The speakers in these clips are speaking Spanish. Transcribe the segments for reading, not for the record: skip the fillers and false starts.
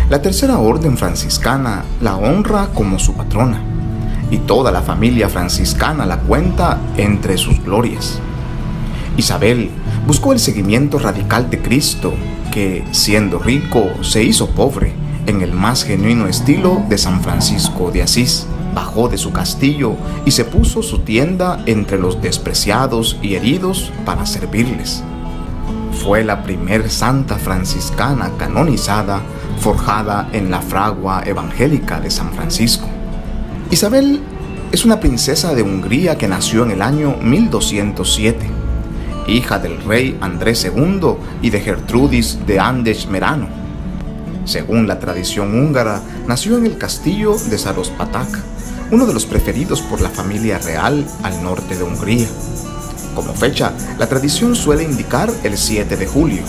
La Tercera Orden Franciscana la honra como su patrona, y toda la familia franciscana la cuenta entre sus glorias. Isabel buscó el seguimiento radical de Cristo, que, siendo rico, se hizo pobre, en el más genuino estilo de San Francisco de Asís. Bajó de su castillo y se puso su tienda entre los despreciados y heridos para servirles. Fue la primer santa franciscana canonizada, forjada en la fragua evangélica de San Francisco. Isabel es una princesa de Hungría que nació en el año 1207, hija del rey Andrés II y de Gertrudis de Andes-Merano. Según la tradición húngara, nació en el castillo de Sárospatak, uno de los preferidos por la familia real al norte de Hungría. Como fecha, la tradición suele indicar el 7 de julio.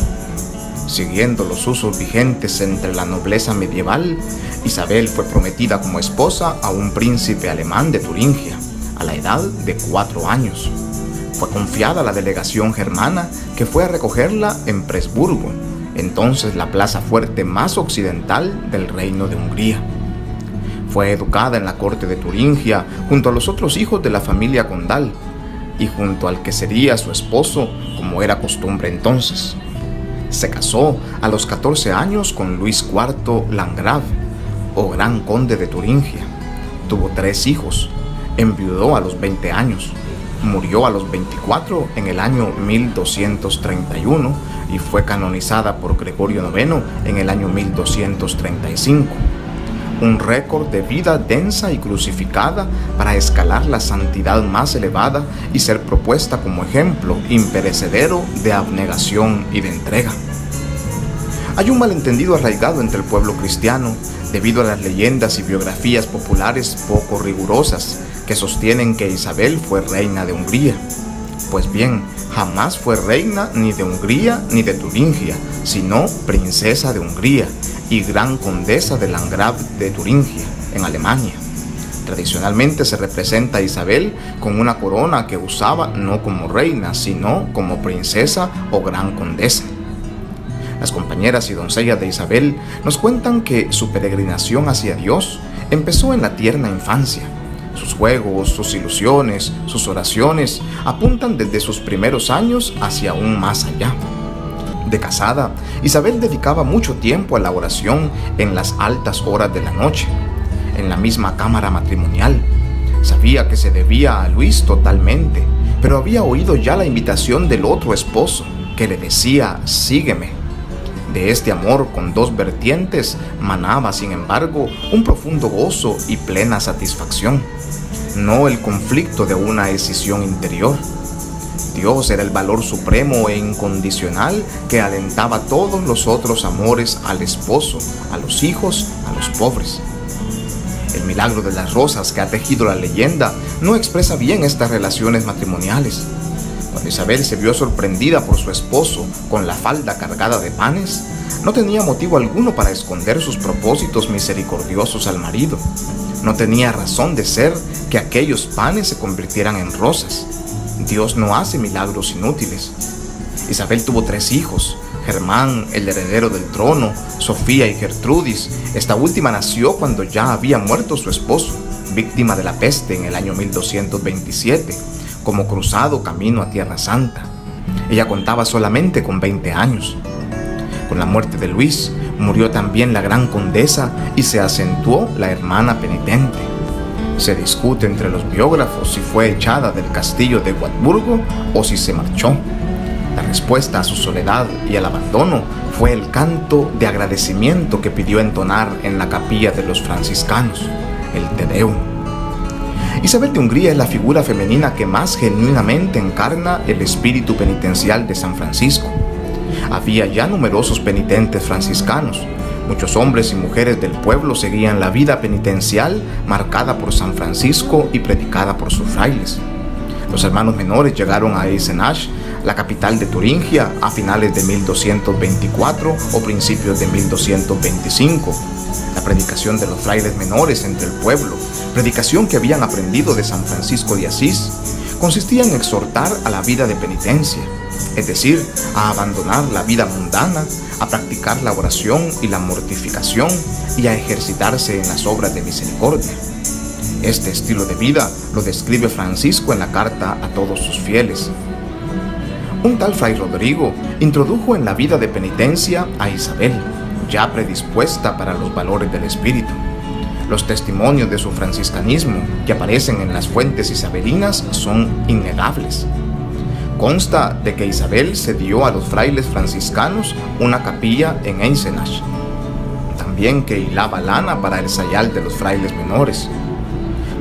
Siguiendo los usos vigentes entre la nobleza medieval, Isabel fue prometida como esposa a un príncipe alemán de Turingia, a la edad de 4 años. Fue confiada a la delegación germana que fue a recogerla en Presburgo, entonces la plaza fuerte más occidental del Reino de Hungría. Fue educada en la corte de Turingia junto a los otros hijos de la familia condal y junto al que sería su esposo, como era costumbre entonces. Se casó a los 14 años con Luis IV Landgrave, o Gran Conde de Turingia. Tuvo 3 hijos, enviudó a los 20 años, murió a los 24 en el año 1231 y fue canonizada por Gregorio IX en el año 1235. Un récord de vida densa y crucificada para escalar la santidad más elevada y ser propuesta como ejemplo imperecedero de abnegación y de entrega. Hay un malentendido arraigado entre el pueblo cristiano debido a las leyendas y biografías populares poco rigurosas que sostienen que Isabel fue reina de Hungría. Pues bien, jamás fue reina ni de Hungría ni de Turingia, sino princesa de Hungría y gran condesa de Landgrave de Turingia, en Alemania. Tradicionalmente se representa a Isabel con una corona que usaba no como reina, sino como princesa o gran condesa. Las compañeras y doncellas de Isabel nos cuentan que su peregrinación hacia Dios empezó en la tierna infancia. Sus juegos, sus ilusiones, sus oraciones apuntan desde sus primeros años hacia aún más allá. De casada, Isabel dedicaba mucho tiempo a la oración en las altas horas de la noche, en la misma cámara matrimonial. Sabía que se debía a Luis totalmente, pero había oído ya la invitación del otro esposo, que le decía: sígueme. De este amor con 2 vertientes manaba, sin embargo, un profundo gozo y plena satisfacción, no el conflicto de una escisión interior. Dios era el valor supremo e incondicional que alentaba todos los otros amores al esposo, a los hijos, a los pobres. El milagro de las rosas que ha tejido la leyenda no expresa bien estas relaciones matrimoniales. Cuando Isabel se vio sorprendida por su esposo con la falda cargada de panes, no tenía motivo alguno para esconder sus propósitos misericordiosos al marido. No tenía razón de ser que aquellos panes se convirtieran en rosas. Dios no hace milagros inútiles. Isabel tuvo 3 hijos: Germán, el heredero del trono, Sofía y Gertrudis. Esta última nació cuando ya había muerto su esposo, víctima de la peste en el año 1227, como cruzado camino a Tierra Santa. Ella contaba solamente con 20 años. Con la muerte de Luis, murió también la gran condesa y se acentuó la hermana penitente. Se discute entre los biógrafos si fue echada del castillo de Wartburgo o si se marchó. La respuesta a su soledad y al abandono fue el canto de agradecimiento que pidió entonar en la capilla de los franciscanos, el Te Deum. Isabel de Hungría es la figura femenina que más genuinamente encarna el espíritu penitencial de San Francisco. Había ya numerosos penitentes franciscanos. Muchos hombres y mujeres del pueblo seguían la vida penitencial marcada por San Francisco y predicada por sus frailes. Los hermanos menores llegaron a Eisenach, la capital de Turingia, a finales de 1224 o principios de 1225. La predicación de los frailes menores entre el pueblo, predicación que habían aprendido de San Francisco de Asís, consistía en exhortar a la vida de penitencia, es decir, a abandonar la vida mundana, a practicar la oración y la mortificación y a ejercitarse en las obras de misericordia. Este estilo de vida lo describe Francisco en la carta a todos sus fieles. Un tal Fray Rodrigo introdujo en la vida de penitencia a Isabel, ya predispuesta para los valores del espíritu. Los testimonios de su franciscanismo que aparecen en las fuentes isabelinas son innegables. Consta de que Isabel cedió a los frailes franciscanos una capilla en Eisenach, también que hilaba lana para el sayal de los frailes menores.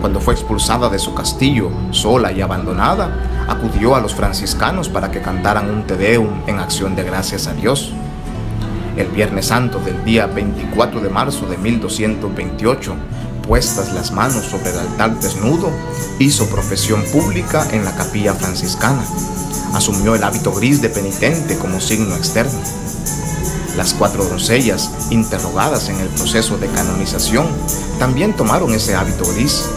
Cuando fue expulsada de su castillo, sola y abandonada, acudió a los franciscanos para que cantaran un Te Deum en acción de gracias a Dios. El Viernes Santo del día 24 de marzo de 1228, puestas las manos sobre el altar desnudo, hizo profesión pública en la capilla franciscana. Asumió el hábito gris de penitente como signo externo. Las 4 doncellas, interrogadas en el proceso de canonización, también tomaron ese hábito gris.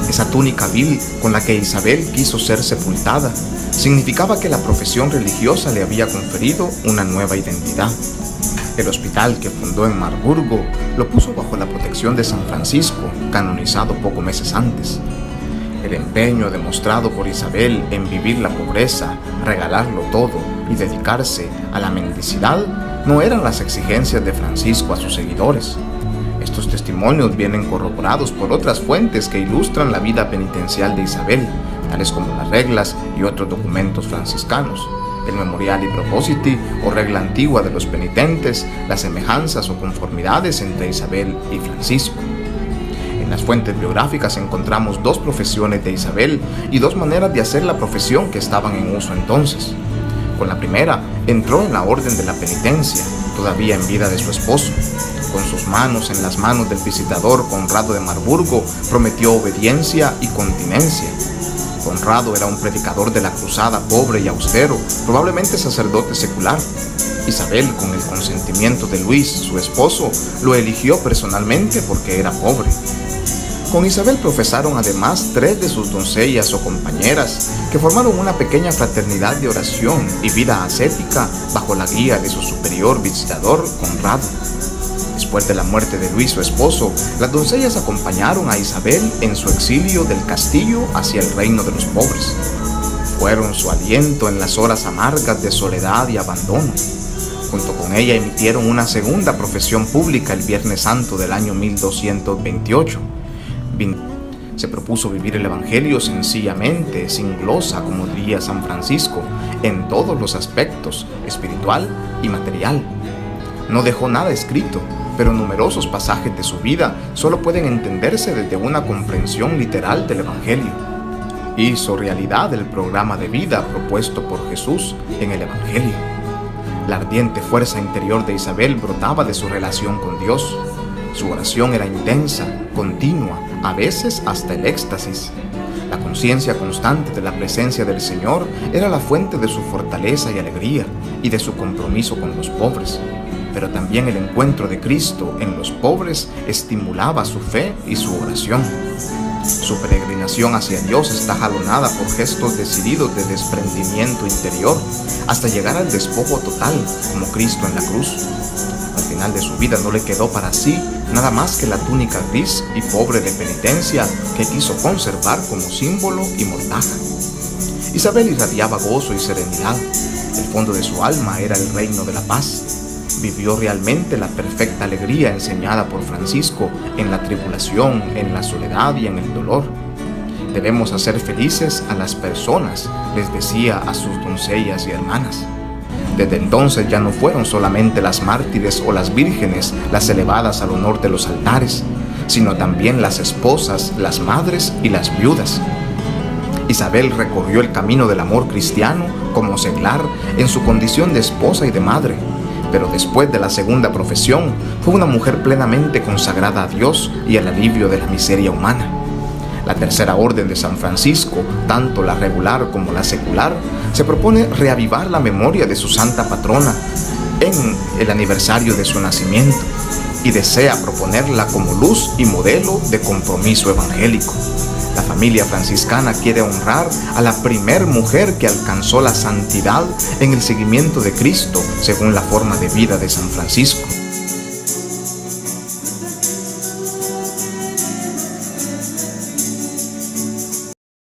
Esa túnica vil con la que Isabel quiso ser sepultada significaba que la profesión religiosa le había conferido una nueva identidad. El hospital que fundó en Marburgo lo puso bajo la protección de San Francisco, canonizado pocos meses antes. El empeño demostrado por Isabel en vivir la pobreza, regalarlo todo y dedicarse a la mendicidad no eran las exigencias de Francisco a sus seguidores. Estos testimonios vienen corroborados por otras fuentes que ilustran la vida penitencial de Isabel, tales como las reglas y otros documentos franciscanos, el Memoriali Propositi o regla antigua de los penitentes, las semejanzas o conformidades entre Isabel y Francisco. En las fuentes biográficas encontramos 2 profesiones de Isabel y 2 maneras de hacer la profesión que estaban en uso entonces. Con la primera, entró en la orden de la penitencia, todavía en vida de su esposo. Con sus manos en las manos del visitador Conrado de Marburgo, prometió obediencia y continencia. Conrado era un predicador de la cruzada pobre y austero, probablemente sacerdote secular. Isabel, con el consentimiento de Luis, su esposo, lo eligió personalmente porque era pobre. Con Isabel profesaron además 3 de sus doncellas o compañeras, que formaron una pequeña fraternidad de oración y vida ascética bajo la guía de su superior visitador Conrado. Después de la muerte de Luis, su esposo, las doncellas acompañaron a Isabel en su exilio del castillo hacia el reino de los pobres. Fueron su aliento en las horas amargas de soledad y abandono. Junto con ella emitieron una segunda profesión pública el Viernes Santo del año 1228. Se propuso vivir el Evangelio sencillamente, sin glosa, como diría San Francisco, en todos los aspectos, espiritual y material. No dejó nada escrito, pero numerosos pasajes de su vida solo pueden entenderse desde una comprensión literal del Evangelio. Hizo realidad el programa de vida propuesto por Jesús en el Evangelio. La ardiente fuerza interior de Isabel brotaba de su relación con Dios. Su oración era intensa, continua, a veces hasta el éxtasis. La conciencia constante de la presencia del Señor era la fuente de su fortaleza y alegría y de su compromiso con los pobres. Pero también el encuentro de Cristo en los pobres estimulaba su fe y su oración. Su peregrinación hacia Dios está jalonada por gestos decididos de desprendimiento interior hasta llegar al despojo total, como Cristo en la cruz. Al final de su vida no le quedó para sí nada más que la túnica gris y pobre de penitencia que quiso conservar como símbolo y mortaja. Isabel irradiaba gozo y serenidad. El fondo de su alma era el reino de la paz. Vivió realmente la perfecta alegría enseñada por Francisco en la tribulación, en la soledad y en el dolor. Debemos hacer felices a las personas, les decía a sus doncellas y hermanas. Desde entonces ya no fueron solamente las mártires o las vírgenes las elevadas al honor de los altares, sino también las esposas, las madres y las viudas. Isabel recorrió el camino del amor cristiano como seglar en su condición de esposa y de madre, pero después de la segunda profesión fue una mujer plenamente consagrada a Dios y al alivio de la miseria humana. La tercera orden de San Francisco, tanto la regular como la secular, se propone reavivar la memoria de su santa patrona en el aniversario de su nacimiento y desea proponerla como luz y modelo de compromiso evangélico. La familia franciscana quiere honrar a la primer mujer que alcanzó la santidad en el seguimiento de Cristo según la forma de vida de San Francisco.